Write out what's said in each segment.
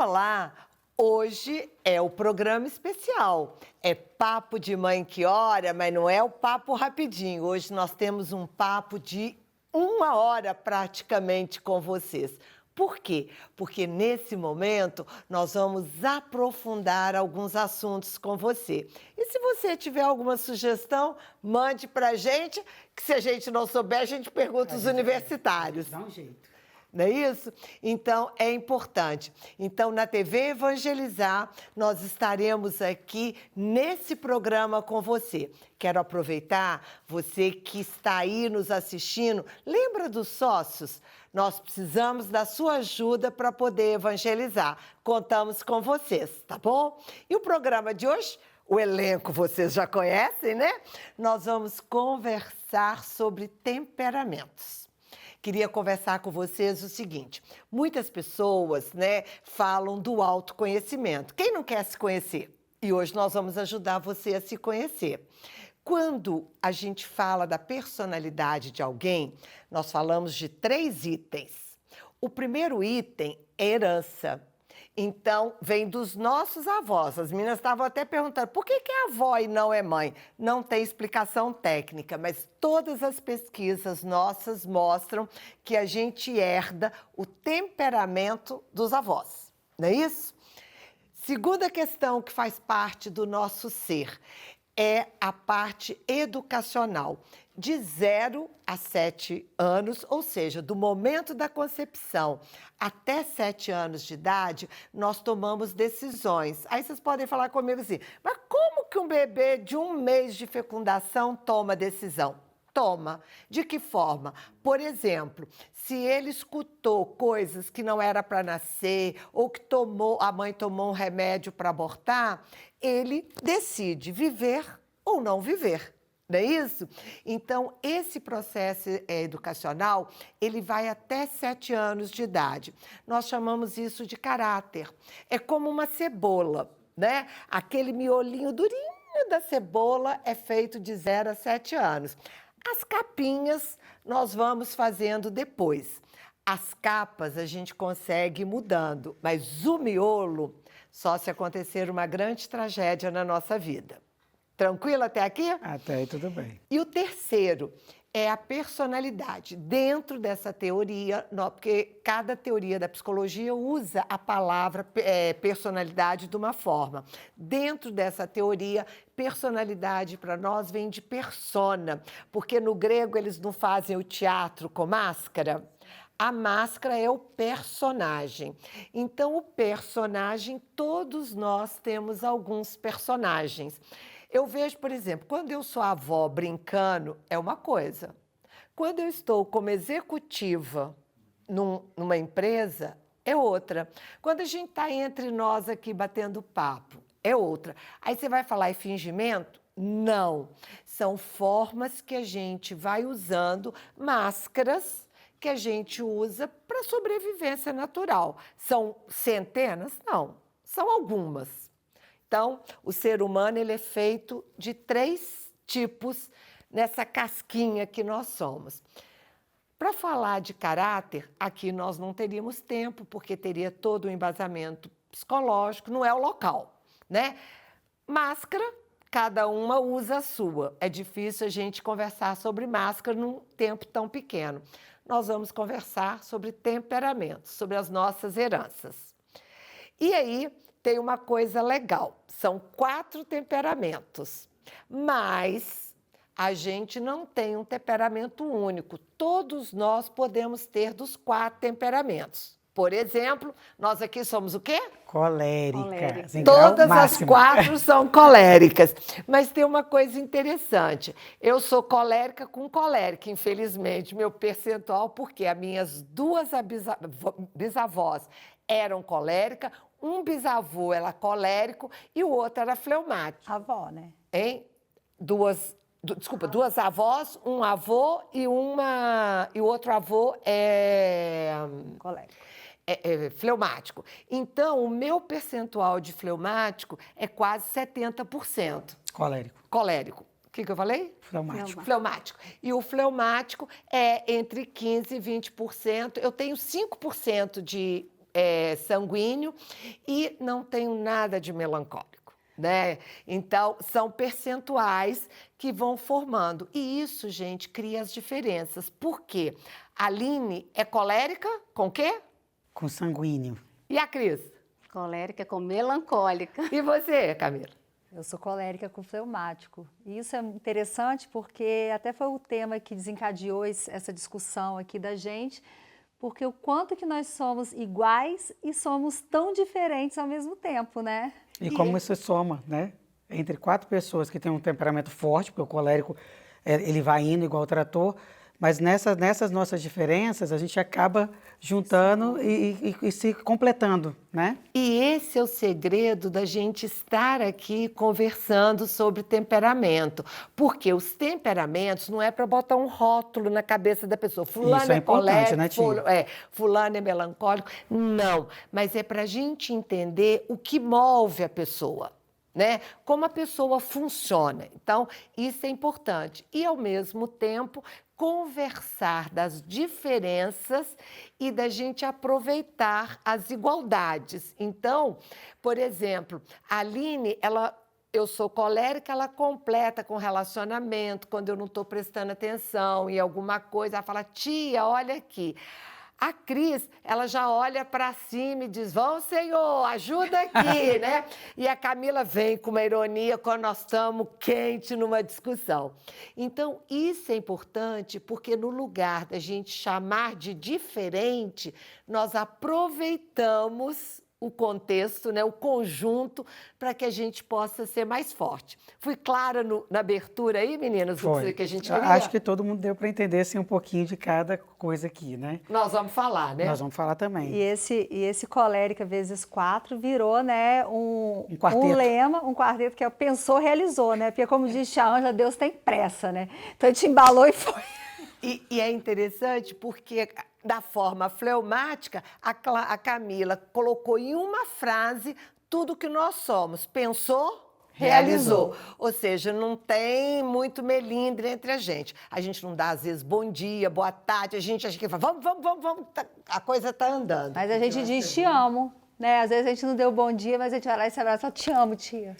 Olá! Hoje é o programa especial. É Papo de Mãe que Ora, mas não é o papo rapidinho. Hoje nós temos um papo de 1 hora praticamente com vocês. Por quê? Porque nesse momento nós vamos aprofundar alguns assuntos com você. E se você tiver alguma sugestão, mande pra gente, que se a gente não souber, a gente pergunta os universitários. Dá um jeito. Não é isso? Então, é importante. Então, na TV Evangelizar, nós estaremos aqui nesse programa com você. Quero aproveitar, você que está aí nos assistindo, lembra dos sócios? Nós precisamos da sua ajuda para poder evangelizar. Contamos com vocês, tá bom? E o programa de hoje, o elenco vocês já conhecem, né? Nós vamos conversar sobre temperamentos. Queria conversar com vocês o seguinte: muitas pessoas, falam do autoconhecimento. Quem não quer se conhecer? E hoje nós vamos ajudar você a se conhecer. Quando a gente fala da personalidade de alguém, nós falamos de 3 itens. O primeiro item é herança. Então, vem dos nossos avós. As meninas estavam até perguntando, por que é avó e não é mãe? Não tem explicação técnica, mas todas as pesquisas nossas mostram que a gente herda o temperamento dos avós. Não é isso? Segunda questão que faz parte do nosso ser é a parte educacional. De 0 a 7 anos, ou seja, do momento da concepção até 7 anos de idade, nós tomamos decisões. Aí vocês podem falar comigo assim, mas como que um bebê de 1 mês de fecundação toma decisão? Toma. De que forma? Por exemplo, se ele escutou coisas que não era para nascer ou que a mãe tomou um remédio para abortar, ele decide viver ou não viver. Não é isso? Então, esse processo educacional, ele vai até 7 anos de idade. Nós chamamos isso de caráter. É como uma cebola, né? Aquele miolinho durinho da cebola é feito de 0 a 7 anos. As capinhas nós vamos fazendo depois. As capas a gente consegue ir mudando, mas o miolo só se acontecer uma grande tragédia na nossa vida. Tranquilo até aqui? Até aí tudo bem. E o terceiro é a personalidade. Dentro dessa teoria, porque cada teoria da psicologia usa a palavra personalidade de uma forma. Dentro dessa teoria, personalidade para nós vem de persona, porque no grego eles não fazem o teatro com máscara. A máscara é o personagem. Então, o personagem, todos nós temos alguns personagens. Eu vejo, por exemplo, quando eu sou avó brincando, é uma coisa. Quando eu estou como executiva numa empresa, é outra. Quando a gente está entre nós aqui batendo papo, é outra. Aí você vai falar em fingimento? Não. São formas que a gente vai usando, máscaras que a gente usa para sobrevivência natural. São centenas? Não. São algumas. Então, o ser humano ele é feito de 3 tipos nessa casquinha que nós somos. Para falar de caráter, aqui nós não teríamos tempo, porque teria todo o embasamento psicológico, não é o local, né? Máscara, cada uma usa a sua. É difícil a gente conversar sobre máscara num tempo tão pequeno. Nós vamos conversar sobre temperamentos, sobre as nossas heranças. E aí, tem uma coisa legal, são 4 temperamentos, mas a gente não tem um temperamento único. Todos nós podemos ter dos 4 temperamentos. Por exemplo, nós aqui somos o quê? Coléricas. Todas as 4 são coléricas. Mas tem uma coisa interessante. Eu sou colérica com colérica, infelizmente. Meu percentual, porque as minhas 2 bisavós eram coléricas, um bisavô era colérico e o outro era fleumático. Avó, né? Hein? 2 avós, um avô e o outro avô é Colérico. fleumático. Então, o meu percentual de fleumático é quase 70%. Colérico. O que eu falei? Fleumático. Fleumático. E o fleumático é entre 15% e 20%. Eu tenho 5% de sanguíneo e não tenho nada de melancólico, né? Então, são percentuais que vão formando. E isso, gente, cria as diferenças. Por quê? A Aline é colérica com o quê? Com sanguíneo. E a Cris? Colérica com melancólica. E você, Camila? Eu sou colérica com fleumático. E isso é interessante porque até foi o tema que desencadeou essa discussão aqui da gente, porque o quanto que nós somos iguais e somos tão diferentes ao mesmo tempo, né? E como isso soma, né? Entre 4 pessoas que têm um temperamento forte, porque o colérico, ele vai indo igual o trator, mas nessas nossas diferenças, a gente acaba juntando e se completando, né? E esse é o segredo da gente estar aqui conversando sobre temperamento. Porque os temperamentos não é para botar um rótulo na cabeça da pessoa. Fulano Isso é importante, né, Tia? Fulano é melancólico. Não, mas é para a gente entender o que move a pessoa. Né? Como a pessoa funciona. Então, isso é importante. E, ao mesmo tempo, conversar das diferenças e da gente aproveitar as igualdades. Então, por exemplo, a Aline, eu sou colérica, ela completa com relacionamento, quando eu não estou prestando atenção em alguma coisa, ela fala, tia, olha aqui. A Cris, ela já olha para cima e diz, vamos, Senhor, ajuda aqui, né? E a Camila vem com uma ironia quando nós estamos quente numa discussão. Então, isso é importante porque no lugar da gente chamar de diferente, nós aproveitamos o contexto, né, o conjunto, para que a gente possa ser mais forte. Fui clara na abertura aí, meninas, do que a gente queria? Acho que todo mundo deu para entender assim, um pouquinho de cada coisa aqui, né? Nós vamos falar, né? Nós vamos falar também. E esse colérica vezes 4 virou, né, um lema, um quarteto que é pensou, realizou, né? Porque como diz Tia Ângela, Deus tem pressa, né? Então a gente embalou e foi. E é interessante porque, da forma fleumática, a Camila colocou em uma frase tudo que nós somos. Pensou, realizou. Ou seja, não tem muito melindre entre a gente. A gente não dá, às vezes, bom dia, boa tarde. A gente acha que fala, vamos, a coisa está andando. Mas a gente diz te amo, né? Às vezes a gente não deu bom dia, mas a gente vai lá e se abraça, te amo, tia.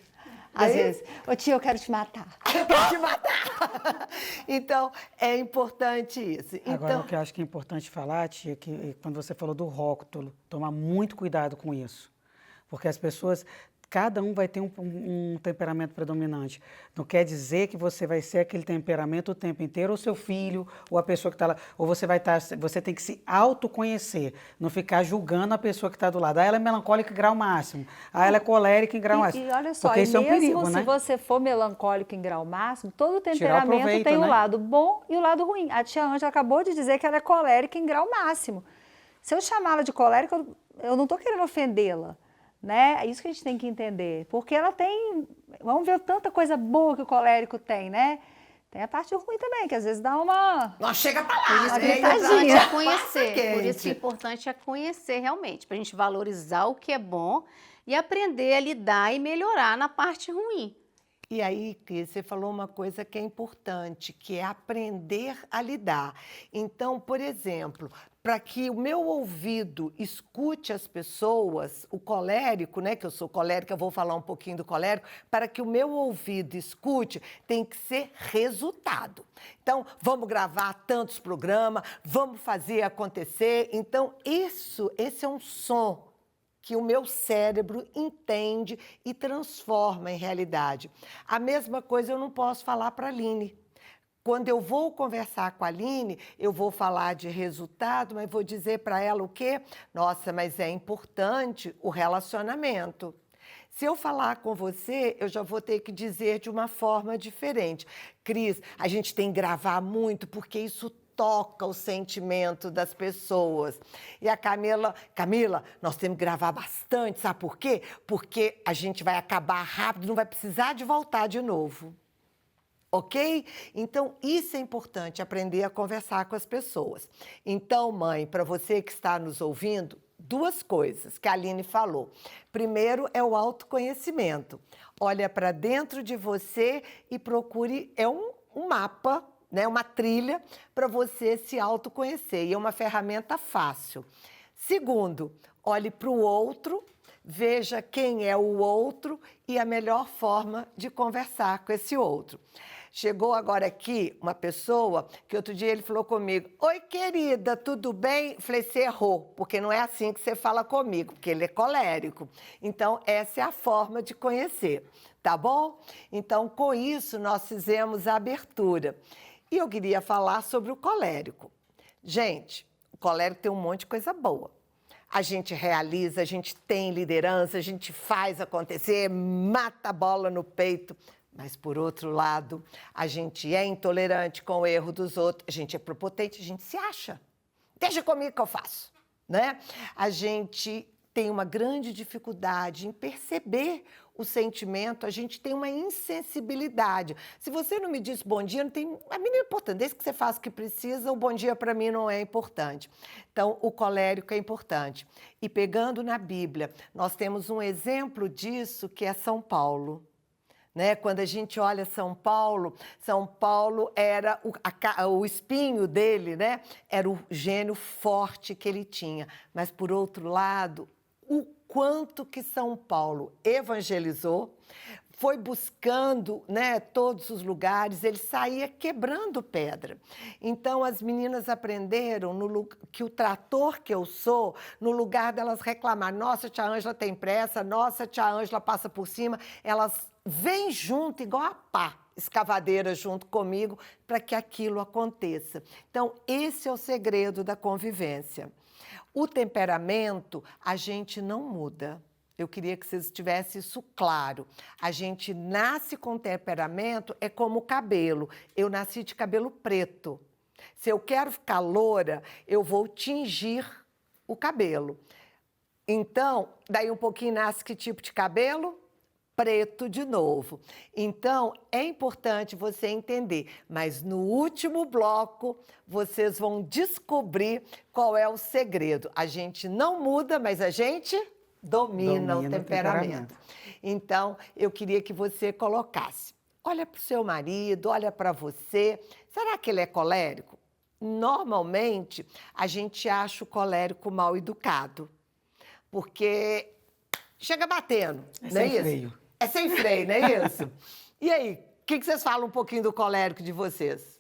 Às vezes, ô tia, eu quero te matar. Eu quero te matar. Então, é importante isso. Agora, o que eu acho que é importante falar, tia, que quando você falou do rótulo, tomar muito cuidado com isso. Porque as pessoas, cada um vai ter um temperamento predominante. Não quer dizer que você vai ser aquele temperamento o tempo inteiro, ou seu filho, ou a pessoa que está lá, ou você tem que se autoconhecer, não ficar julgando a pessoa que está do lado. Ah, ela é melancólica em grau máximo, ah, ela é colérica em grau máximo. E olha só, porque isso é um perigo, se né? você for melancólico em grau máximo, todo temperamento tem o lado bom e o lado ruim. A tia Ângela acabou de dizer que ela é colérica em grau máximo. Se eu chamá-la de colérica, eu não estou querendo ofendê-la. Né? É isso que a gente tem que entender, porque ela tem, vamos ver tanta coisa boa que o colérico tem, né? Tem a parte ruim também, que às vezes dá uma... Não chega pra lá, Por isso que é importante é conhecer, por isso que é importante é conhecer realmente, pra gente valorizar o que é bom e aprender a lidar e melhorar na parte ruim. E aí, Cris, você falou uma coisa que é importante, que é aprender a lidar. Então, por exemplo, para que o meu ouvido escute as pessoas, o colérico, né, que eu sou colérica, eu vou falar um pouquinho do colérico, para que o meu ouvido escute, tem que ser resultado. Então, vamos gravar tantos programas, vamos fazer acontecer. Então, esse é um som que o meu cérebro entende e transforma em realidade. A mesma coisa eu não posso falar para a Aline. Quando eu vou conversar com a Aline, eu vou falar de resultado, mas vou dizer para ela o quê? Nossa, mas é importante o relacionamento. Se eu falar com você, eu já vou ter que dizer de uma forma diferente. Cris, a gente tem que gravar muito, porque isso toca o sentimento das pessoas. E a Camila, nós temos que gravar bastante, sabe por quê? Porque a gente vai acabar rápido, não vai precisar de voltar de novo. Ok? Então, isso é importante, aprender a conversar com as pessoas. Então, mãe, para você que está nos ouvindo, 2 coisas que a Aline falou. Primeiro é o autoconhecimento. Olha para dentro de você e procure, um mapa, né, uma trilha para você se autoconhecer. E é uma ferramenta fácil. Segundo, olhe para o outro, veja quem é o outro e a melhor forma de conversar com esse outro. Chegou agora aqui uma pessoa que outro dia ele falou comigo: oi, querida, tudo bem? Falei: você errou, porque não é assim que você fala comigo, porque ele é colérico. Então, essa é a forma de conhecer, tá bom? Então, com isso, nós fizemos a abertura. E eu queria falar sobre o colérico. Gente, o colérico tem um monte de coisa boa. A gente realiza, a gente tem liderança, a gente faz acontecer, mata a bola no peito. Mas, por outro lado, a gente é intolerante com o erro dos outros, a gente é prepotente, a gente se acha. Deixa comigo que eu faço, né? A gente tem uma grande dificuldade em perceber o sentimento, a gente tem uma insensibilidade. Se você não me diz bom dia, não tem a mínima importância. Desde que você faça o que precisa, o bom dia para mim não é importante. Então, o colérico é importante. E pegando na Bíblia, nós temos um exemplo disso que é São Paulo. Né? Quando a gente olha São Paulo era o espinho dele, né? Era o gênio forte que ele tinha. Mas, por outro lado, o quanto que São Paulo evangelizou, foi buscando, né, todos os lugares, ele saía quebrando pedra. Então, as meninas aprenderam que o trator que eu sou, no lugar delas reclamar, nossa, tia Ângela tem pressa, nossa, tia Ângela passa por cima, elas vêm junto, igual a pá, escavadeira junto comigo, para que aquilo aconteça. Então, esse é o segredo da convivência. O temperamento, a gente não muda. Eu queria que vocês tivessem isso claro. A gente nasce com temperamento, é como o cabelo. Eu nasci de cabelo preto. Se eu quero ficar loura, eu vou tingir o cabelo. Então, daí um pouquinho nasce que tipo de cabelo? Preto de novo. Então, é importante você entender, mas no último bloco, vocês vão descobrir qual é o segredo. A gente não muda, mas a gente domina o temperamento. Então, eu queria que você colocasse. Olha para o seu marido, olha para você. Será que ele é colérico? Normalmente, a gente acha o colérico mal educado, porque chega batendo, não é isso? Freio. É sem freio, não é isso? E aí, o que vocês falam um pouquinho do colérico de vocês?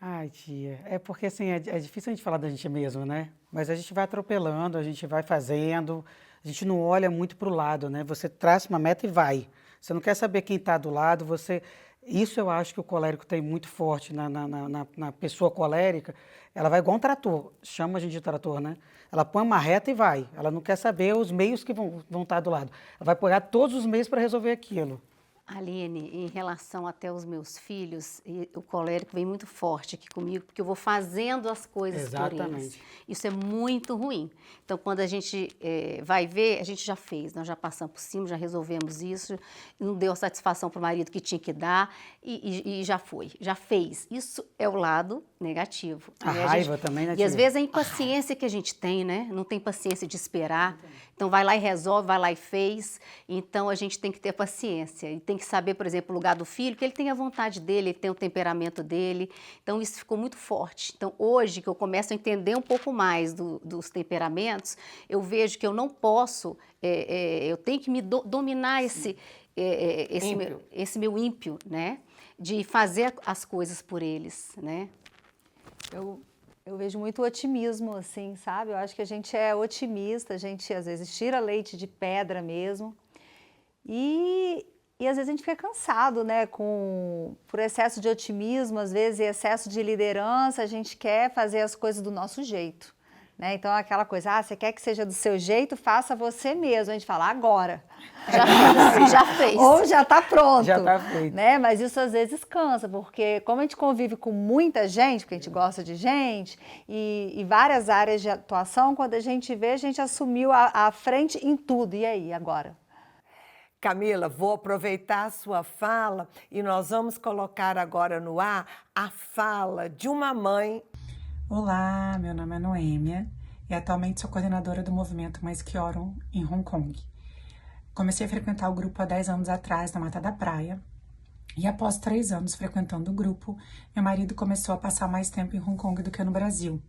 Ai, tia, é porque assim, é difícil a gente falar da gente mesmo, né? Mas a gente vai atropelando, a gente vai fazendo, a gente não olha muito para o lado, né? Você traça uma meta e vai. Você não quer saber quem está do lado, você... Isso eu acho que o colérico tem muito forte na pessoa colérica. Ela vai igual um trator, chama a gente de trator, né? Ela põe uma reta e vai. Ela não quer saber os meios que vão estar do lado. Ela vai pegar todos os meios para resolver aquilo. Aline, em relação até os meus filhos, o colérico vem muito forte aqui comigo, porque eu vou fazendo as coisas por eles. Isso é muito ruim. Então, quando a gente vai ver, a gente já fez, nós já passamos por cima, já resolvemos isso, não deu a satisfação para o marido que tinha que dar e já foi, já fez. Isso é o lado negativo. A raiva também, né, tia? E às vezes a impaciência que a gente tem, né? Não tem paciência de esperar. Então, vai lá e resolve, vai lá e fez. Então, a gente tem que ter paciência e tem que saber, por exemplo, o lugar do filho, que ele tem a vontade dele, ele tem o temperamento dele. Então, isso ficou muito forte. Então, hoje que eu começo a entender um pouco mais dos temperamentos, eu vejo que eu não posso, eu tenho que me dominar esse meu ímpio, né? De fazer as coisas por eles, né? Eu vejo muito otimismo, assim, sabe? Eu acho que a gente é otimista, a gente às vezes tira leite de pedra mesmo. E às vezes a gente fica cansado, né? Por excesso de otimismo, às vezes excesso de liderança, a gente quer fazer as coisas do nosso jeito. Né? Então, aquela coisa, você quer que seja do seu jeito, faça você mesmo. A gente fala, agora. Já fez. Ou já está pronto. Já está feito. Né? Mas isso às vezes cansa, porque como a gente convive com muita gente, porque a gente gosta de gente, e várias áreas de atuação, quando a gente vê, a gente assumiu a frente em tudo. E aí, agora? Camila, vou aproveitar a sua fala e nós vamos colocar agora no ar a fala de uma mãe. Olá, meu nome é Noêmia e atualmente sou coordenadora do movimento Mais Que Oram em Hong Kong. Comecei a frequentar o grupo há 10 anos atrás, na Mata da Praia, e após 3 anos frequentando o grupo, meu marido começou a passar mais tempo em Hong Kong do que no Brasil.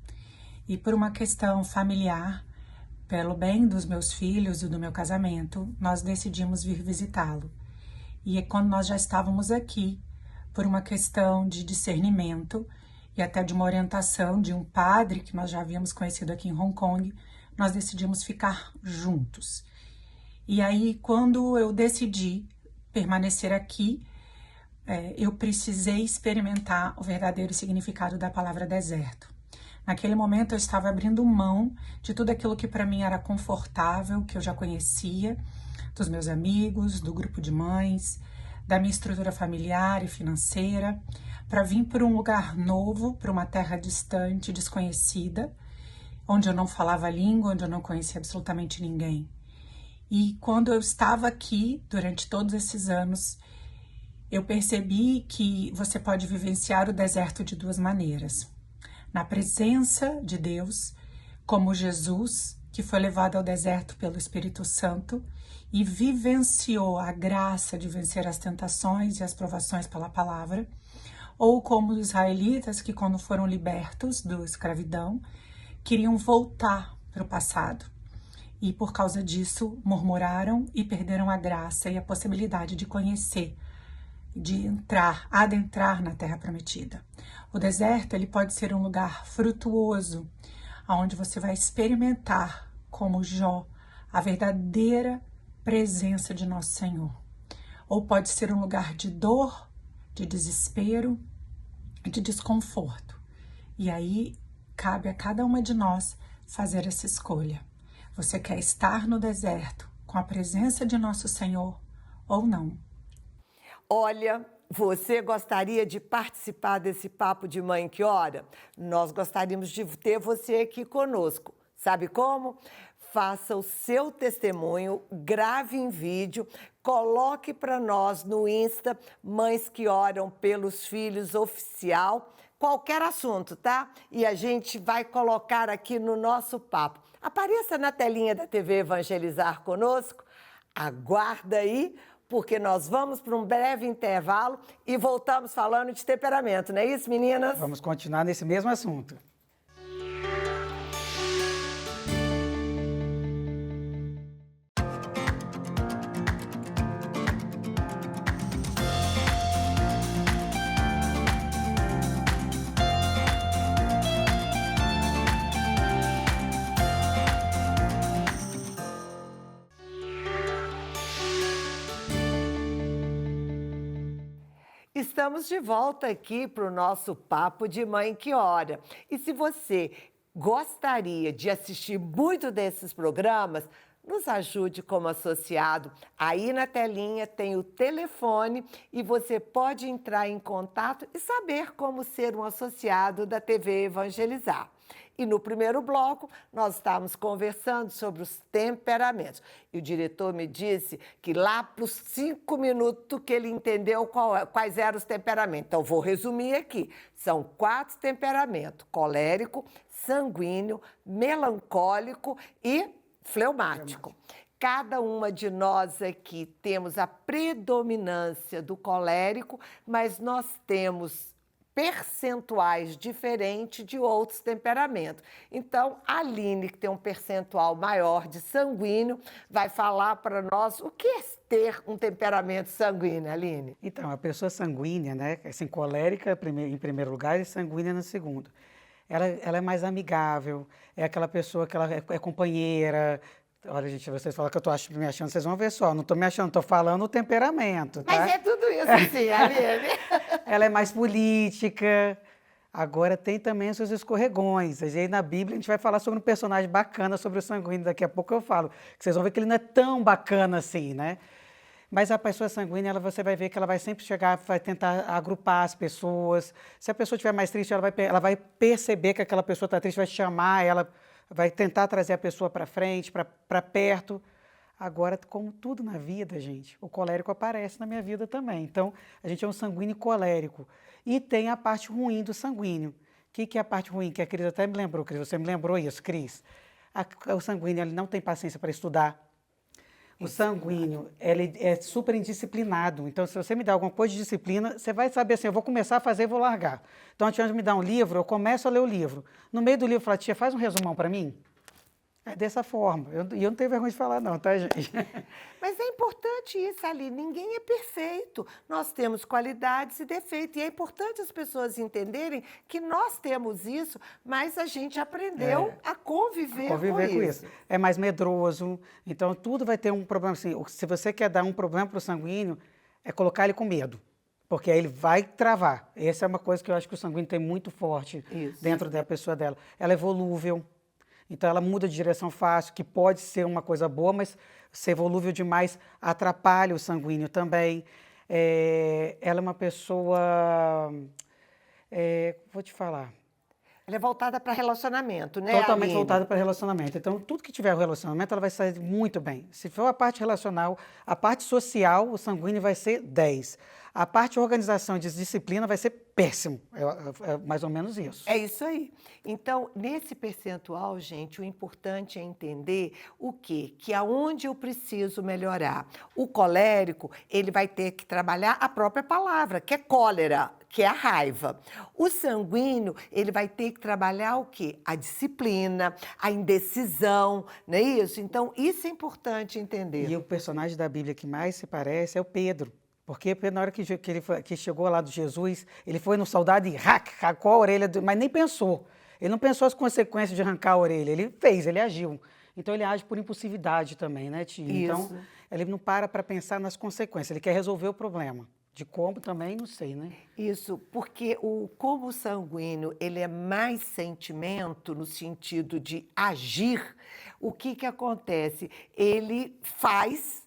E por uma questão familiar, pelo bem dos meus filhos e do meu casamento, nós decidimos vir visitá-lo. E quando nós já estávamos aqui, por uma questão de discernimento e até de uma orientação de um padre que nós já havíamos conhecido aqui em Hong Kong, nós decidimos ficar juntos. E aí, quando eu decidi permanecer aqui, eu precisei experimentar o verdadeiro significado da palavra deserto. Naquele momento, eu estava abrindo mão de tudo aquilo que para mim era confortável, que eu já conhecia, dos meus amigos, do grupo de mães, da minha estrutura familiar e financeira, para vir para um lugar novo, para uma terra distante, desconhecida, onde eu não falava a língua, onde eu não conhecia absolutamente ninguém. E quando eu estava aqui, durante todos esses anos, eu percebi que você pode vivenciar o deserto de duas maneiras. Na presença de Deus, como Jesus, que foi levado ao deserto pelo Espírito Santo e vivenciou a graça de vencer as tentações e as provações pela palavra, ou como os israelitas que, quando foram libertos da escravidão, queriam voltar para o passado. E por causa disso, murmuraram e perderam a graça e a possibilidade de conhecer, de adentrar na Terra Prometida. O deserto, ele pode ser um lugar frutuoso, onde você vai experimentar, como Jó, a verdadeira presença de nosso Senhor. Ou pode ser um lugar de dor, de desespero, de desconforto. E aí, cabe a cada uma de nós fazer essa escolha. Você quer estar no deserto com a presença de nosso Senhor ou não? Olha, você gostaria de participar desse Papo de Mãe que Ora? Nós gostaríamos de ter você aqui conosco. Sabe como? Faça o seu testemunho, grave em vídeo, coloque para nós no Insta, Mães que Oram pelos Filhos Oficial, qualquer assunto, tá? E a gente vai colocar aqui no nosso papo. Apareça na telinha da TV Evangelizar conosco, aguarda aí, porque nós vamos para um breve intervalo e voltamos falando de temperamento, não é isso, meninas? Vamos continuar nesse mesmo assunto. Estamos de volta aqui para o nosso Papo de Mãe que Ora. E se você gostaria de assistir muito desses programas, nos ajude como associado. Aí na telinha tem o telefone e você pode entrar em contato e saber como ser um associado da TV Evangelizar. E no primeiro bloco, nós estávamos conversando sobre os temperamentos. E o diretor me disse que lá para os 5 minutos que ele entendeu quais eram os temperamentos. Então, vou resumir aqui. São 4 temperamentos: colérico, sanguíneo, melancólico e fleumático. Cada uma de nós aqui temos a predominância do colérico, mas nós temos percentuais diferentes de outros temperamentos. Então, a Aline, que tem um percentual maior de sanguíneo, vai falar para nós o que é ter um temperamento sanguíneo, Aline. Então, a pessoa sanguínea, né, assim, colérica em primeiro lugar e sanguínea no segundo. Ela é mais amigável, é aquela pessoa que ela é companheira. Olha, gente, vocês falam que eu estou me achando, vocês vão ver só, não estou me achando, estou falando o temperamento, tá? Mas é tudo isso sim, Aline. Ela é mais política. Agora tem também os seus escorregões. Aí na Bíblia a gente vai falar sobre um personagem bacana, sobre o sanguíneo, daqui a pouco eu falo. Que vocês vão ver que ele não é tão bacana assim, né? Mas a pessoa sanguínea, você vai ver que ela vai sempre chegar, vai tentar agrupar as pessoas. Se a pessoa estiver mais triste, ela vai perceber que aquela pessoa está triste, vai chamar ela, vai tentar trazer a pessoa para frente, para perto. Agora, como tudo na vida, gente, o colérico aparece na minha vida também. Então, a gente é um sanguíneo colérico. E tem a parte ruim do sanguíneo. O que é a parte ruim? Que a Cris até me lembrou, Cris, você me lembrou isso, Cris. O sanguíneo ele não tem paciência para estudar. O sanguíneo, ele é super indisciplinado. Então, se você me dá alguma coisa de disciplina, você vai saber assim, eu vou começar a fazer e vou largar. Então, antes de me dar um livro, eu começo a ler o livro. No meio do livro, eu falo, tia, faz um resumão para mim. É dessa forma. E eu não tenho vergonha de falar não, tá, gente? Mas é importante isso, Aline. Ninguém é perfeito. Nós temos qualidades e defeitos. E é importante as pessoas entenderem que nós temos isso, mas a gente aprendeu a conviver com isso. É mais medroso. Então, tudo vai ter um problema. Assim, se você quer dar um problema para o sanguíneo, é colocar ele com medo. Porque aí ele vai travar. Essa é uma coisa que eu acho que o sanguíneo tem muito forte dentro da pessoa dela. Ela é volúvel. Então, ela muda de direção fácil, que pode ser uma coisa boa, mas ser volúvel demais atrapalha o sanguíneo também. Ela é uma pessoa... vou te falar. Ela é voltada para relacionamento, né, Totalmente Aline? voltada para relacionamento. Então, tudo que tiver relacionamento, ela vai sair muito bem. Se for a parte relacional, a parte social, o sanguíneo vai ser 10. A parte de organização e de disciplina vai ser péssimo. É mais ou menos isso. É isso aí. Então, nesse percentual, gente, o importante é entender o quê? Que aonde eu preciso melhorar. O colérico, ele vai ter que trabalhar a própria palavra, que é cólera, que é a raiva. O sanguíneo, ele vai ter que trabalhar o quê? A disciplina, a indecisão, não é isso? Então, isso é importante entender. E o personagem da Bíblia que mais se parece é o Pedro. Porque na hora que chegou lá de Jesus, ele foi no soldado e arrancou a orelha, mas nem pensou. Ele não pensou as consequências de arrancar a orelha, ele fez, ele agiu. Então ele age por impulsividade também, né, tia? Então ele não para pensar nas consequências, ele quer resolver o problema. De como também, não sei, né? Isso, porque como o sanguíneo, ele é mais sentimento no sentido de agir, o que acontece? Ele faz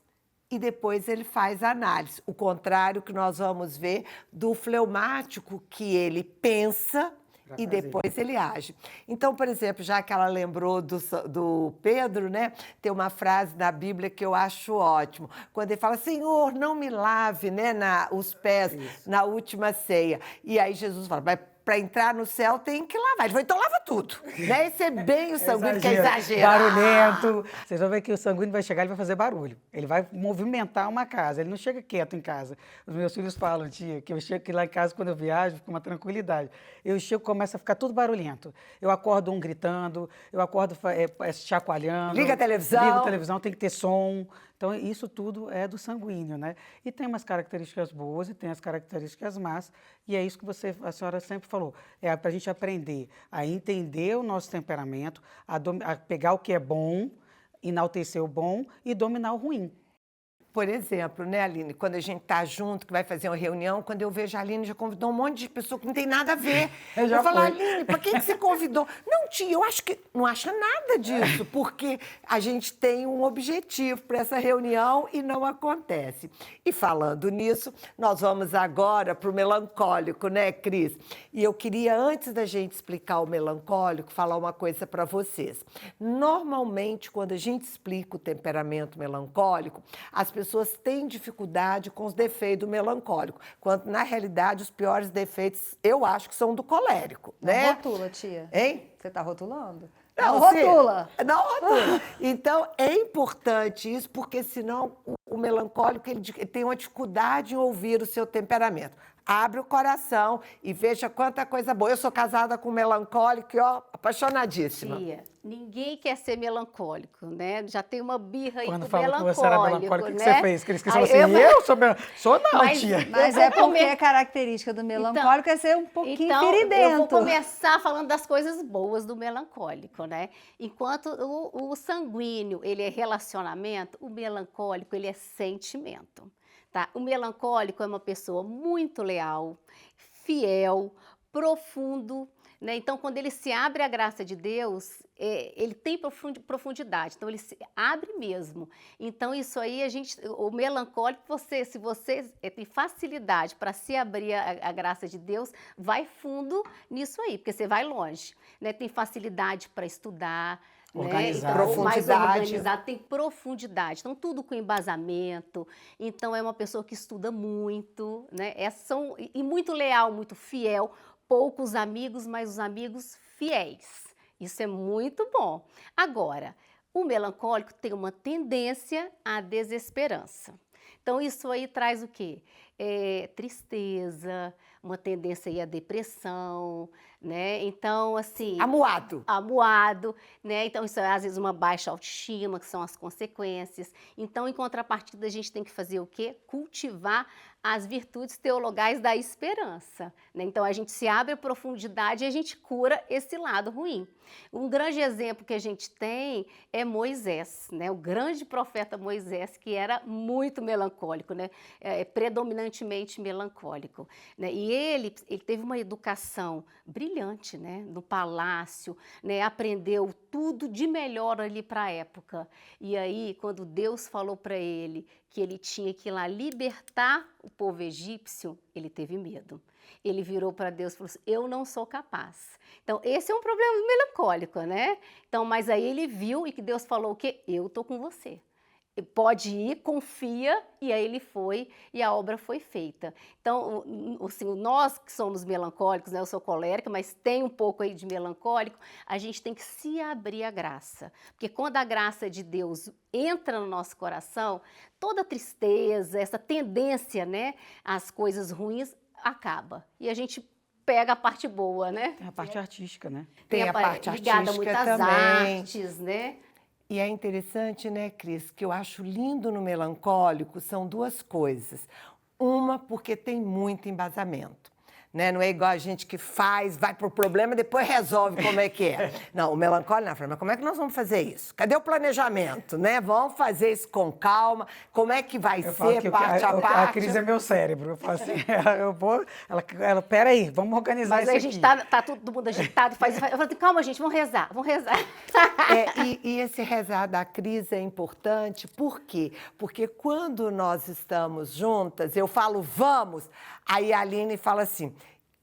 e depois ele faz a análise. O contrário que nós vamos ver do fleumático, que ele pensa e depois ele age. Então, por exemplo, já que ela lembrou do Pedro, né? Tem uma frase na Bíblia que eu acho ótimo. Quando ele fala, Senhor, não me lave, né, os pés na última ceia. E aí Jesus fala, mas para entrar no céu tem que lavar. Ele falou, então lava tudo. Né? Esse é bem o sanguíneo, que é exagerado. Barulhento. Vocês vão ver que o sanguíneo vai chegar e vai fazer barulho. Ele vai movimentar uma casa. Ele não chega quieto em casa. Os meus filhos falam, tia, que eu chego aqui lá em casa, quando eu viajo, fica uma tranquilidade. Eu chego e começa a ficar tudo barulhento. Eu acordo um gritando, eu acordo chacoalhando. Liga a televisão. Liga a televisão, tem que ter som. Então, isso tudo é do sanguíneo, né? E tem umas características boas e tem as características más, e é isso que a senhora sempre falou. É para a gente aprender a entender o nosso temperamento, a pegar o que é bom, enaltecer o bom e dominar o ruim. Por exemplo, né, Aline, quando a gente tá junto, que vai fazer uma reunião, quando eu vejo a Aline, já convidou um monte de pessoa que não tem nada a ver. Eu falo, Aline, para que você convidou? Não, tia, eu acho que não acha nada disso, porque a gente tem um objetivo para essa reunião e não acontece. E falando nisso, nós vamos agora para o melancólico, né, Cris? E eu queria, antes da gente explicar o melancólico, falar uma coisa para vocês. Normalmente, quando a gente explica o temperamento melancólico, as pessoas têm dificuldade com os defeitos do melancólico, quando, na realidade, os piores defeitos, eu acho que são do colérico, né? Não rotula, tia. Hein? Você está rotulando? Não rotula. Não rotula. Então, é importante isso, porque senão o melancólico ele tem uma dificuldade em ouvir o seu temperamento. Abre o coração e veja quanta coisa boa. Eu sou casada com um melancólico e, ó, apaixonadíssima. Tia, ninguém quer ser melancólico, né? Já tem uma birra aí com o melancólico. Quando fala que você era melancólico, o que né? você fez? Cris falou assim, eu sou melancólico. Sou não, tia. Mas é porque a característica do melancólico é ser um pouquinho feridento. Eu vou começar falando das coisas boas do melancólico, né? Enquanto o sanguíneo, ele é relacionamento, o melancólico, ele é sentimento. Tá? O melancólico é uma pessoa muito leal, fiel, profundo, né? Então, quando ele se abre à graça de Deus, ele tem profundidade, então ele se abre mesmo. Então, isso aí, o melancólico, se você tem facilidade para se abrir à graça de Deus, vai fundo nisso aí, porque você vai longe, né? Tem facilidade para estudar, organizado. Então, Profundidade. mais organizado, tem profundidade. Então, tudo com embasamento. Então, é uma pessoa que estuda muito, né? E muito leal, muito fiel. Poucos amigos, mas os amigos fiéis. Isso é muito bom. Agora, O melancólico tem uma tendência à desesperança. Então, isso aí traz o quê? Tristeza, uma tendência aí à depressão, né? Então, assim... Amuado. Amuado, né? Então, isso é, às vezes, uma baixa autoestima, que são as consequências. Então, em contrapartida, a gente tem que fazer o quê? Cultivar as virtudes teologais da esperança, né? Então, a gente se abre à profundidade e a gente cura esse lado ruim. Um grande exemplo que a gente tem é Moisés, né? O grande profeta Moisés, que era muito melancólico, né? Predominantemente melancólico, né? E ele teve uma educação brilhante, né? No palácio, né? Aprendeu tudo de melhor ali para a época. E aí, quando Deus falou para ele que ele tinha que ir lá libertar o povo egípcio, ele teve medo. Ele virou para Deus e falou assim, eu não sou capaz. Então, esse é um problema melancólico, né? Então, mas aí ele viu e que Deus falou o quê? Eu estou com você. Pode ir, confia, e aí ele foi e a obra foi feita. Então, assim, nós que somos melancólicos, né, eu sou colérica, mas tem um pouco aí de melancólico, a gente tem que se abrir à graça. Porque quando a graça de Deus entra no nosso coração, toda tristeza, essa tendência, né, às coisas ruins, acaba. E a gente pega a parte boa, né? Tem a parte artística, né? Tem a parte ligada artística muito às também. artes, né? E é interessante, né, Cris, que eu acho lindo no melancólico são duas coisas. Uma, porque tem muito embasamento. Né? Não é igual a gente que faz, vai pro problema e depois resolve como é que é. Não, o melancólico, não, mas como é que nós vamos fazer isso? Cadê o planejamento, né? Vamos fazer isso com calma, como é que vai ser, parte a parte? A Cris é meu cérebro, eu falo assim, ela peraí, vamos organizar mas isso aí aqui. a gente tá todo mundo agitado, eu falo assim, calma gente, vamos rezar. E esse rezar da Cris é importante, por quê? Porque quando nós estamos juntas, eu falo vamos, aí a Aline fala assim,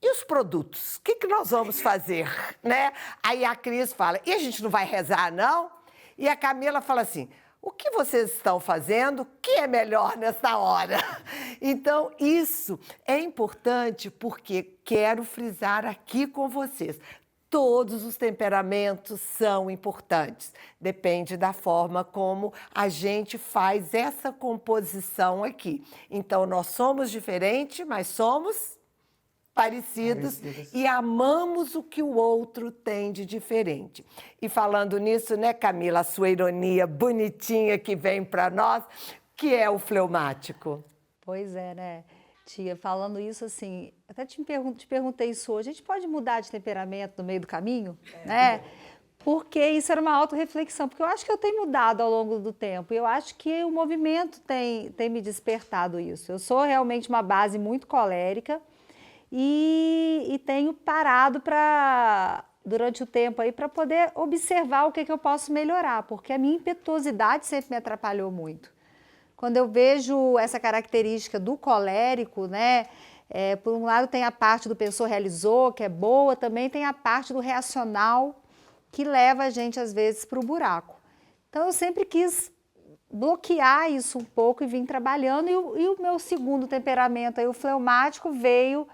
e os produtos? O que nós vamos fazer? Né? Aí a Cris fala, e a gente não vai rezar, não? E a Camila fala assim, o que vocês estão fazendo? O que é melhor nessa hora? Então, isso é importante porque quero frisar aqui com vocês. Todos os temperamentos são importantes. Depende da forma como a gente faz essa composição aqui. Então, nós somos diferentes, mas somos parecidos e amamos o que o outro tem de diferente. E falando nisso, né, Camila, a sua ironia bonitinha que vem para nós, que é o fleumático. Pois é, né? Tia, falando isso assim, até te perguntei isso hoje, a gente pode mudar de temperamento no meio do caminho, né? Porque isso era uma autorreflexão, porque eu acho que eu tenho mudado ao longo do tempo, e eu acho que o movimento tem me despertado isso. Eu sou realmente uma base muito colérica e tenho parado durante o tempo aí para poder observar o que eu posso melhorar, porque a minha impetuosidade sempre me atrapalhou muito. Quando eu vejo essa característica do colérico, né, por um lado tem a parte do pensou, realizou, que é boa, também tem a parte do reacional, que leva a gente, às vezes, para o buraco. Então, eu sempre quis bloquear isso um pouco e vim trabalhando, e o meu segundo temperamento, aí, o fleumático, veio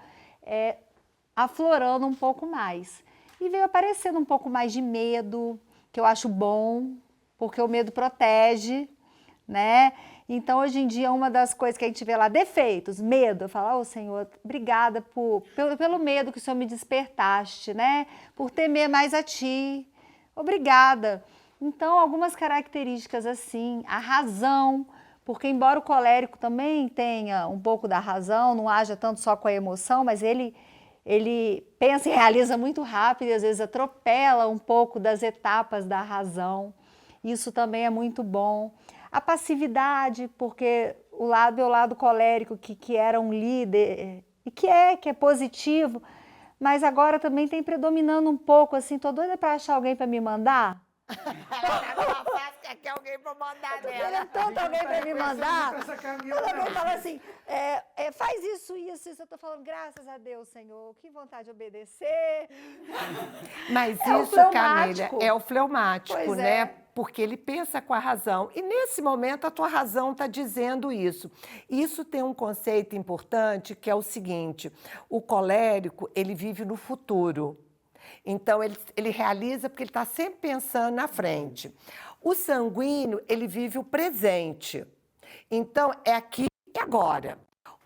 aflorando um pouco mais. E veio aparecendo um pouco mais de medo, que eu acho bom, porque o medo protege, né? Então, hoje em dia, uma das coisas que a gente vê lá, defeitos, medo, eu falo, ô Senhor, obrigada pelo medo que o Senhor me despertaste, né? Por temer mais a Ti, obrigada. Então, algumas características assim, a razão, porque embora o colérico também tenha um pouco da razão, não haja tanto só com a emoção, mas ele pensa e realiza muito rápido e às vezes atropela um pouco das etapas da razão. Isso também é muito bom. A passividade, porque o meu lado colérico, que era um líder, e que é positivo, mas agora também tem predominando um pouco, assim, tô doida para achar alguém para me mandar. Quer alguém para mandar nela. Eu quero tanto alguém para me mandar. Quando alguém fala assim, faz isso, eu tô falando, graças a Deus, Senhor, que vontade de obedecer. Mas isso, Camila, é o fleumático, né? Porque ele pensa com a razão. E nesse momento a tua razão está dizendo isso. Isso tem um conceito importante que é o seguinte, o colérico, ele vive no futuro. Então, ele realiza porque ele está sempre pensando na frente. O sanguíneo, ele vive o presente. Então, é aqui e agora.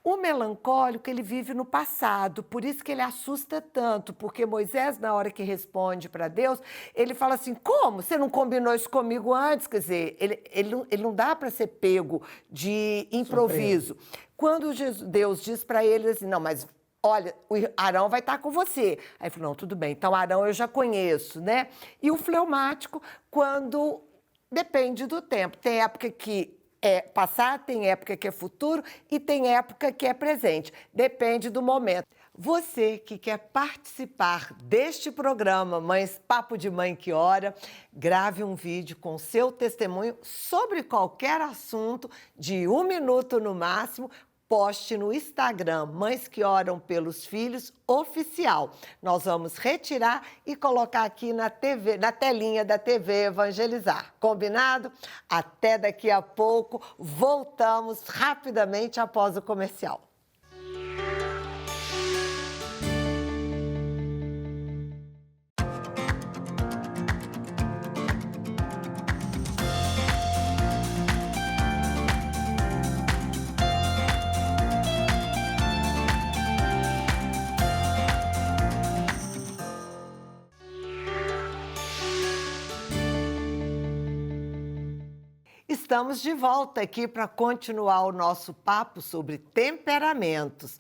O melancólico, ele vive no passado, por isso que ele assusta tanto, porque Moisés, na hora que responde para Deus, ele fala assim, como? Você não combinou isso comigo antes? Quer dizer, ele não dá para ser pego de improviso. Surpresa. Quando Deus diz para ele assim, não, mas olha, o Arão vai estar com você. Aí ele falou, não, tudo bem, então Arão eu já conheço, né? E o fleumático, quando depende do tempo. Tem época que é passado, tem época que é futuro e tem época que é presente. Depende do momento. Você que quer participar deste programa Mães Papo de Mãe Que Ora, grave um vídeo com seu testemunho sobre qualquer assunto, de 1 minuto no máximo, poste no Instagram Mães que Oram pelos Filhos oficial. Nós vamos retirar e colocar aqui na TV, na telinha da TV Evangelizar. Combinado? Até daqui a pouco. Voltamos rapidamente após o comercial. Estamos de volta aqui para continuar o nosso papo sobre temperamentos: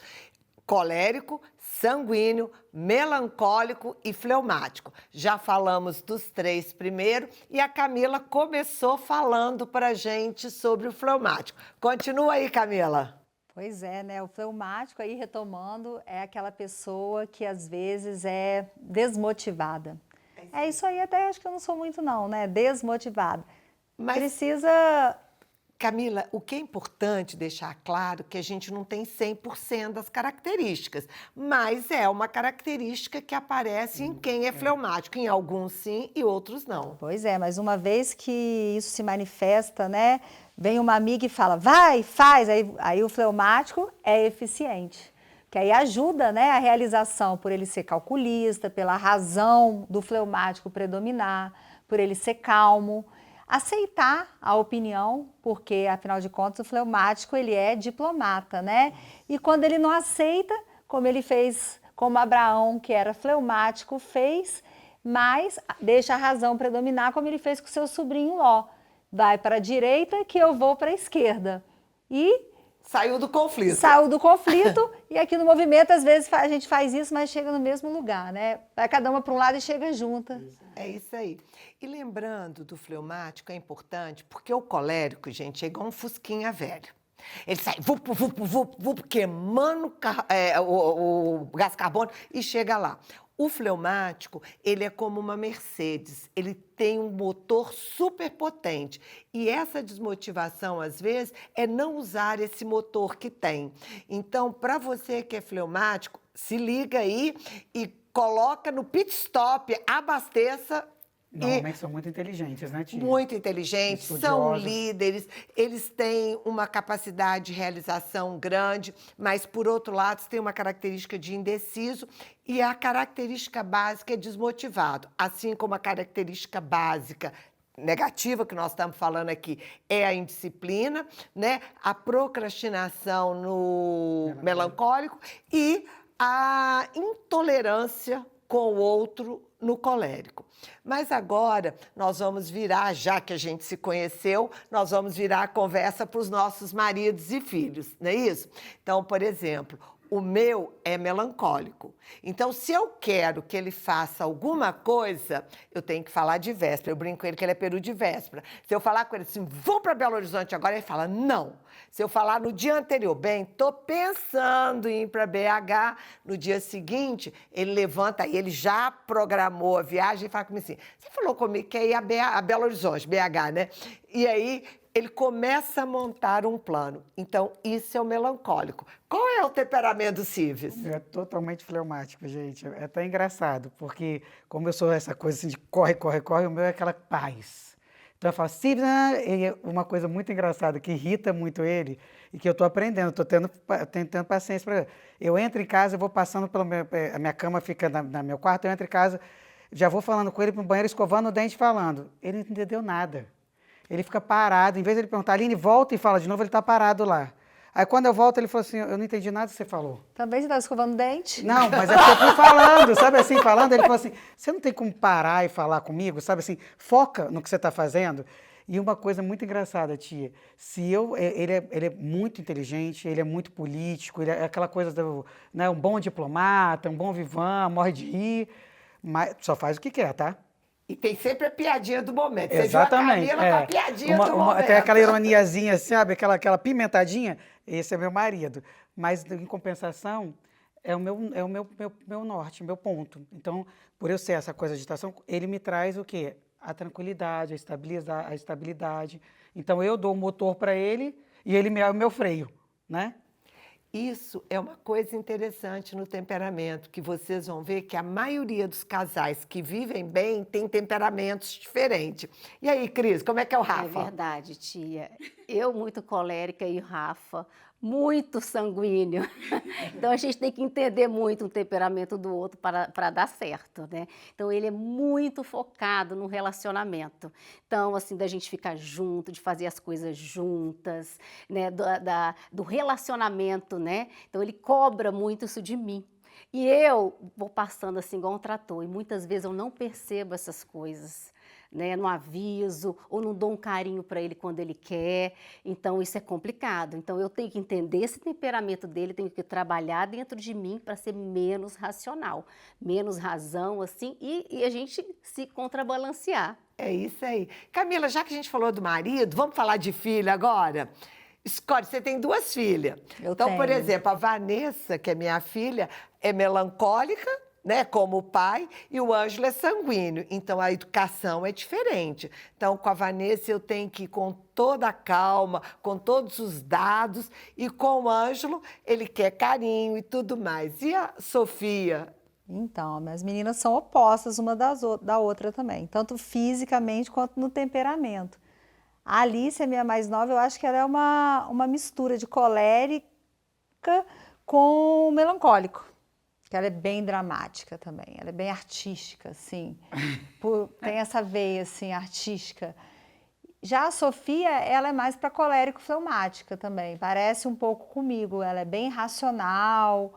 colérico, sanguíneo, melancólico e fleumático. Já falamos dos 3 primeiro e a Camila começou falando para a gente sobre o fleumático. Continua aí, Camila. Pois é, né? O fleumático, aí retomando, é aquela pessoa que às vezes é desmotivada. É isso aí, até acho que eu não sou muito não, né? Desmotivada. Mas precisa... Camila, o que é importante deixar claro que a gente não tem 100% das características, mas é uma característica que aparece em quem é fleumático, em alguns sim e outros não. Pois é, mas uma vez que isso se manifesta, né, vem uma amiga e fala, vai, faz, aí o fleumático é eficiente, que aí ajuda, né, a realização por ele ser calculista, pela razão do fleumático predominar, por ele ser calmo, aceitar a opinião, porque, afinal de contas, o fleumático, ele é diplomata, né? E quando ele não aceita, como ele fez, como Abraão, que era fleumático, fez, mas deixa a razão predominar, como ele fez com seu sobrinho Ló. Vai para a direita que eu vou para a esquerda. E... saiu do conflito. Saiu do conflito e aqui no movimento, às vezes, a gente faz isso, mas chega no mesmo lugar, né? Vai cada uma para um lado e chega junta. É isso aí. E lembrando do fleumático, é importante, porque o colérico, gente, é igual um fusquinha velho. Ele sai vup, vup, vup, vup, queimando o gás carbônico e chega lá. O fleumático, ele é como uma Mercedes, ele tem um motor super potente. E essa desmotivação, às vezes, é não usar esse motor que tem. Então, para você que é fleumático, se liga aí e coloca no pit stop, abasteça. Normalmente são muito inteligentes, né, tia? Muito inteligentes, são líderes, eles têm uma capacidade de realização grande, mas, por outro lado, têm uma característica de indeciso e a característica básica é desmotivado, assim como a característica básica negativa que nós estamos falando aqui é a indisciplina, né? A procrastinação no melancólico e a intolerância com o outro no colérico. Mas agora nós vamos virar, já que a gente se conheceu, nós vamos virar a conversa para os nossos maridos e filhos, não é isso? Então, por exemplo, o meu é melancólico. Então, se eu quero que ele faça alguma coisa, eu tenho que falar de véspera. Eu brinco com ele que ele é peru de véspera. Se eu falar com ele assim, vou para Belo Horizonte agora, ele fala, não. Se eu falar no dia anterior, bem, estou pensando em ir para BH, no dia seguinte, ele levanta, aí ele já programou a viagem e fala comigo assim, você falou comigo que ia a Belo Horizonte, BH, né? E aí ele começa a montar um plano. Então, isso é o melancólico. Qual é o temperamento do Cives? É totalmente fleumático, gente. É até engraçado, porque como eu sou essa coisa assim de corre, corre, corre, o meu é aquela paz. Então eu falo, se uma coisa muito engraçada que irrita muito ele e que eu estou aprendendo, estou tendo paciência para. Eu entro em casa, eu vou passando a minha cama fica no meu quarto, eu entro em casa, já vou falando com ele para o banheiro, escovando o dente, falando. Ele não entendeu nada. Ele fica parado, em vez de ele perguntar, Aline, volta e fala de novo, ele está parado lá. Aí quando eu volto, ele falou assim, eu não entendi nada que você falou. Também você estava escovando o dente? Não, mas é porque eu fui falando, sabe assim, falando, ele falou assim, você não tem como parar e falar comigo, sabe assim, foca no que você está fazendo. E uma coisa muito engraçada, tia, ele é muito inteligente, ele é muito político, ele é aquela coisa do, né, um bom diplomata, um bom vivan, morre de rir, mas só faz o que quer, tá? E tem sempre a piadinha do momento. Exatamente. Você viu a Camila com a piadinha do momento. Tem aquela ironiazinha, sabe? Aquela pimentadinha. Esse é meu marido. Mas, em compensação, é o meu norte, meu ponto. Então, por eu ser essa coisa de agitação, ele me traz o quê? A tranquilidade, a estabilidade. Então, eu dou o motor para ele e ele é o meu freio, né? Isso é uma coisa interessante no temperamento, que vocês vão ver que a maioria dos casais que vivem bem tem temperamentos diferentes. E aí, Cris, como é que é o Rafa? É verdade, tia. Eu muito colérica e o Rafa muito sanguíneo. Então, a gente tem que entender muito o temperamento do outro para dar certo, né? Então, ele é muito focado no relacionamento. Então, assim, da gente ficar junto, de fazer as coisas juntas, né? Do relacionamento, né? Então, ele cobra muito isso de mim. E eu vou passando assim igual um trator, e muitas vezes eu não percebo essas coisas, né? Não aviso, ou não dou um carinho para ele quando ele quer, então isso é complicado. Então eu tenho que entender esse temperamento dele, tenho que trabalhar dentro de mim para ser menos racional, menos razão, assim, e a gente se contrabalancear. É isso aí. Camila, já que a gente falou do marido, vamos falar de filho agora? Escolhe, você tem 2 filhas. Então, por exemplo, a Vanessa, que é minha filha, é melancólica, né, como o pai, e o Ângelo é sanguíneo. Então, a educação é diferente. Então, com a Vanessa, eu tenho que ir com toda a calma, com todos os dados, e com o Ângelo, ele quer carinho e tudo mais. E a Sofia? Então, minhas meninas são opostas uma da outra também, tanto fisicamente quanto no temperamento. A Alice, a minha mais nova, eu acho que ela é uma mistura de colérica com melancólico. Que ela é bem dramática também, ela é bem artística, assim. Tem essa veia, assim, artística. Já a Sofia, ela é mais para colérico-fleumática também, parece um pouco comigo. Ela é bem racional.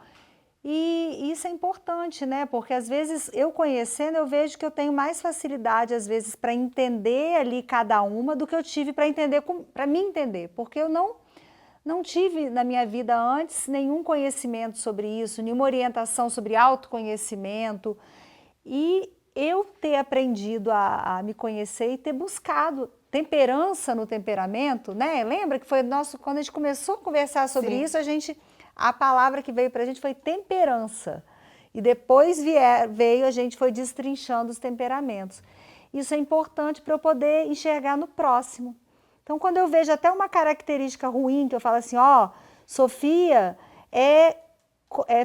E isso é importante, né? Porque às vezes eu conhecendo, eu vejo que eu tenho mais facilidade às vezes para entender ali cada uma do que eu tive para entender, para me entender, porque eu não tive na minha vida antes nenhum conhecimento sobre isso, nenhuma orientação sobre autoconhecimento, e eu ter aprendido a me conhecer e ter buscado temperança no temperamento, né? Lembra que foi quando a gente começou a conversar sobre Sim. isso, a palavra que veio para a gente foi temperança. E depois a gente foi destrinchando os temperamentos. Isso é importante para eu poder enxergar no próximo. Então, quando eu vejo até uma característica ruim, que eu falo assim, Sofia é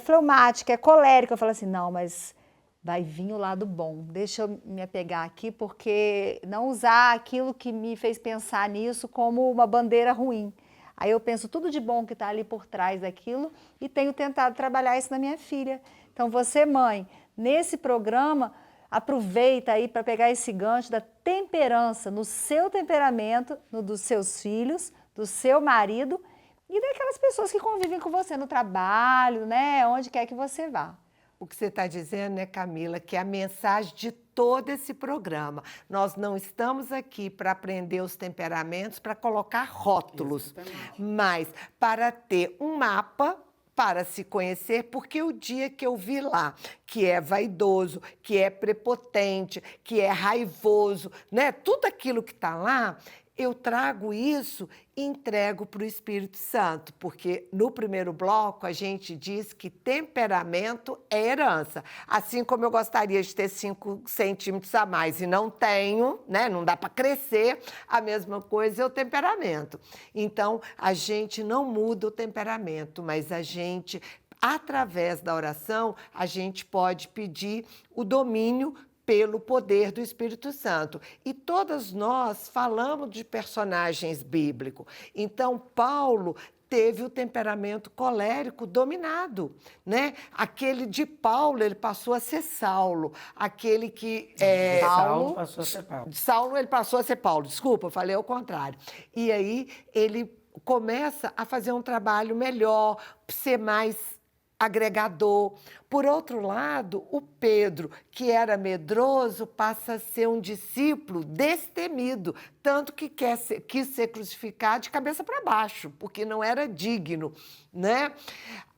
fleumática, é colérica, eu falo assim, não, mas vai vir o lado bom. Deixa eu me apegar aqui, porque não usar aquilo que me fez pensar nisso como uma bandeira ruim. Aí eu penso tudo de bom que está ali por trás daquilo e tenho tentado trabalhar isso na minha filha. Então, você, mãe, nesse programa, aproveita aí para pegar esse gancho da temperança no seu temperamento, no dos seus filhos, do seu marido e daquelas pessoas que convivem com você no trabalho, né? Onde quer que você vá. O que você está dizendo, né, Camila, que é a mensagem de todo esse programa. Nós não estamos aqui para aprender os temperamentos, para colocar rótulos, mas para ter um mapa para se conhecer, porque o dia que eu vi lá que é vaidoso, que é prepotente, que é raivoso, né? Tudo aquilo que está lá, eu trago isso e entrego para o Espírito Santo, porque no primeiro bloco a gente diz que temperamento é herança. Assim como eu gostaria de ter 5 centímetros a mais e não tenho, né? Não dá para crescer, a mesma coisa é o temperamento. Então, a gente não muda o temperamento, mas a gente, através da oração, a gente pode pedir o domínio pelo poder do Espírito Santo. E todas nós falamos de personagens bíblicos. Então, Paulo teve o temperamento colérico dominado, né? Aquele de Paulo, ele passou a ser Saulo. Aquele que... Saulo passou a ser Paulo. Saulo, ele passou a ser Paulo. Desculpa, eu falei ao contrário. E aí, ele começa a fazer um trabalho melhor, ser mais agregador. Por outro lado, o Pedro, que era medroso, passa a ser um discípulo destemido, tanto que quis ser crucificado de cabeça para baixo, porque não era digno, né?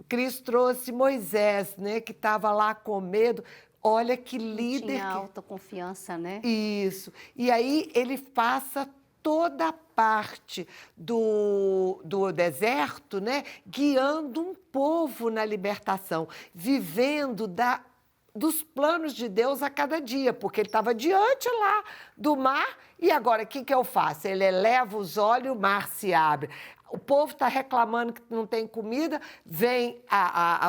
Cristo trouxe Moisés, né, que estava lá com medo. Olha que líder. Tinha alta confiança, né? Isso. E aí ele passa toda a parte do deserto, né, guiando um povo na libertação, vivendo dos planos de Deus a cada dia, porque ele estava diante lá do mar e agora o que eu faço? Ele eleva os olhos e o mar se abre. O povo está reclamando que não tem comida, vem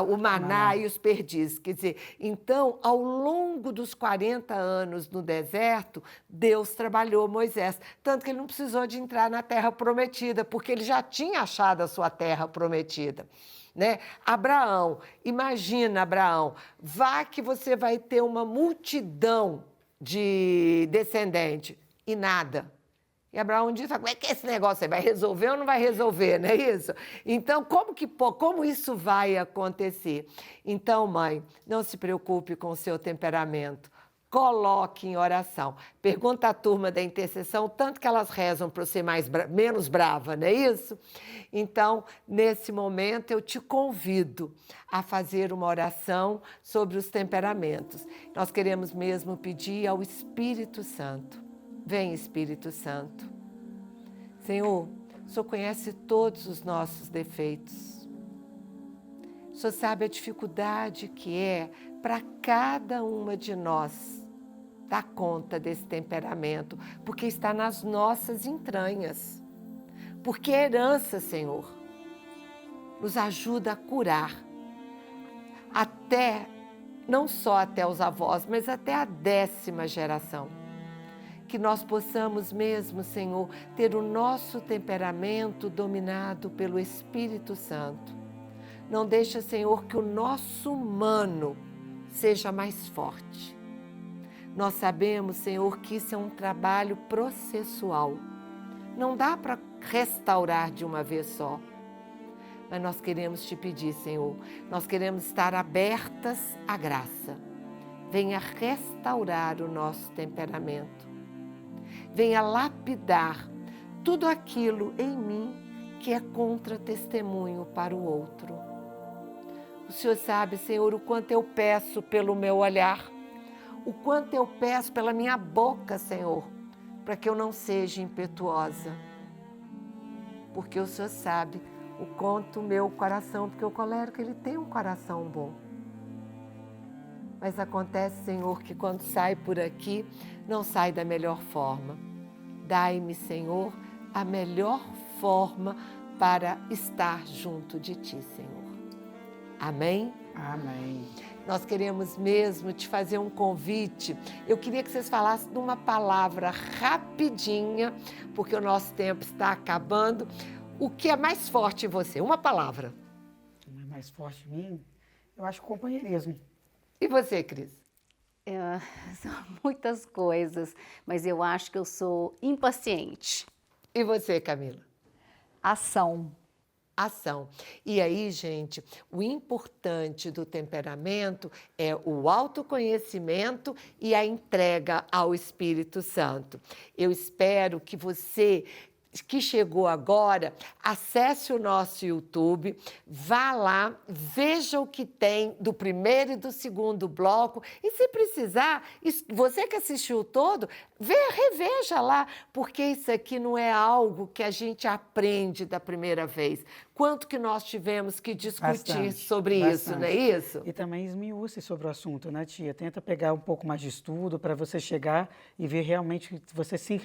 o maná e os perdizes. Quer dizer, então, ao longo dos 40 anos no deserto, Deus trabalhou Moisés. Tanto que ele não precisou de entrar na terra prometida, porque ele já tinha achado a sua terra prometida. Né? Abraão, imagina, Abraão, vá que você vai ter uma multidão de descendentes e nada. E Abraão disse, como é que esse negócio aí vai resolver ou não vai resolver, não é isso? Então, como isso vai acontecer? Então, mãe, não se preocupe com o seu temperamento. Coloque em oração. Pergunta à turma da intercessão, tanto que elas rezam para você menos brava, não é isso? Então, nesse momento, eu te convido a fazer uma oração sobre os temperamentos. Nós queremos mesmo pedir ao Espírito Santo. Vem, Espírito Santo. Senhor, o Senhor conhece todos os nossos defeitos. O Senhor sabe a dificuldade que é para cada uma de nós dar conta desse temperamento, porque está nas nossas entranhas. Porque a herança, Senhor, nos ajuda a curar. Não só até os avós, mas até a 10ª geração. Que nós possamos mesmo, Senhor, ter o nosso temperamento dominado pelo Espírito Santo. Não deixa, Senhor, que o nosso humano seja mais forte. Nós sabemos, Senhor, que isso é um trabalho processual. Não dá para restaurar de uma vez só. Mas nós queremos te pedir, Senhor, nós queremos estar abertas à graça. Venha restaurar o nosso temperamento. Venha lapidar tudo aquilo em mim que é contra-testemunho para o outro. O Senhor sabe, Senhor, o quanto eu peço pelo meu olhar, o quanto eu peço pela minha boca, Senhor, para que eu não seja impetuosa. Porque o Senhor sabe o quanto o meu coração, porque o colérico, ele tem um coração bom. Mas acontece, Senhor, que quando sai por aqui, não sai da melhor forma. Dai-me, Senhor, a melhor forma para estar junto de Ti, Senhor. Amém? Amém. Nós queremos mesmo te fazer um convite. Eu queria que vocês falassem de uma palavra rapidinha, porque o nosso tempo está acabando. O que é mais forte em você? Uma palavra. O que é mais forte em mim? Eu acho o companheirismo. E você, Cris? São muitas coisas, mas eu acho que eu sou impaciente. E você, Camila? Ação. Ação. E aí, gente, o importante do temperamento é o autoconhecimento e a entrega ao Espírito Santo. Eu espero que você que chegou agora, acesse o nosso YouTube, vá lá, veja o que tem do primeiro e do segundo bloco e, se precisar, você que assistiu todo, reveja lá, porque isso aqui não é algo que a gente aprende da primeira vez. Quanto que nós tivemos que discutir sobre isso, não é isso? E também esmiúce sobre o assunto, né, tia? Tenta pegar um pouco mais de estudo para você chegar e ver realmente, você se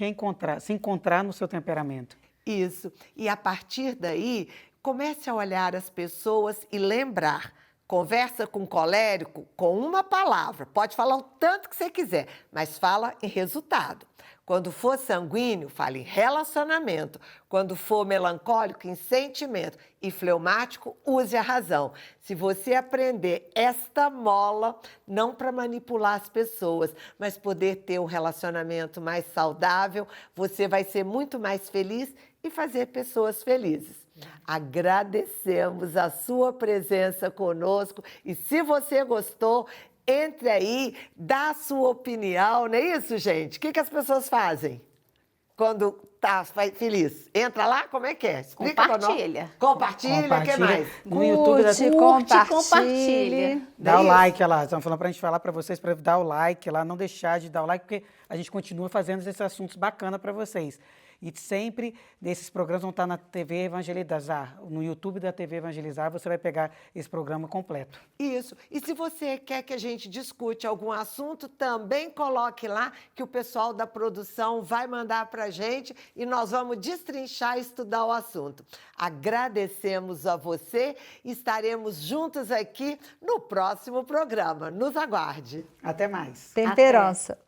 encontrar no seu temperamento. Isso. E a partir daí, comece a olhar as pessoas e lembrar, Conversa com colérico com uma palavra. Pode falar o tanto que você quiser, mas fala em resultado. Quando for sanguíneo, fale em relacionamento. Quando for melancólico, em sentimento. E fleumático, use a razão. Se você aprender esta mola, não para manipular as pessoas, mas poder ter um relacionamento mais saudável, você vai ser muito mais feliz e fazer pessoas felizes. Agradecemos a sua presença conosco e se você gostou, entre aí, dá a sua opinião, não é isso, gente? O que as pessoas fazem quando tá feliz? Entra lá, como é que é? Explica Compartilha. Compartilha, o que mais? No YouTube, Compartilha. Dá o like lá. Estamos falando para a gente falar para vocês, para dar o like lá, não deixar de dar o like, porque a gente continua fazendo esses assuntos bacanas para vocês. E sempre, nesses programas vão estar na TV Evangelizar. No YouTube da TV Evangelizar, você vai pegar esse programa completo. Isso. E se você quer que a gente discute algum assunto, também coloque lá que o pessoal da produção vai mandar para a gente e nós vamos destrinchar e estudar o assunto. Agradecemos a você e estaremos juntos aqui no próximo programa. Nos aguarde. Até mais. Temperança.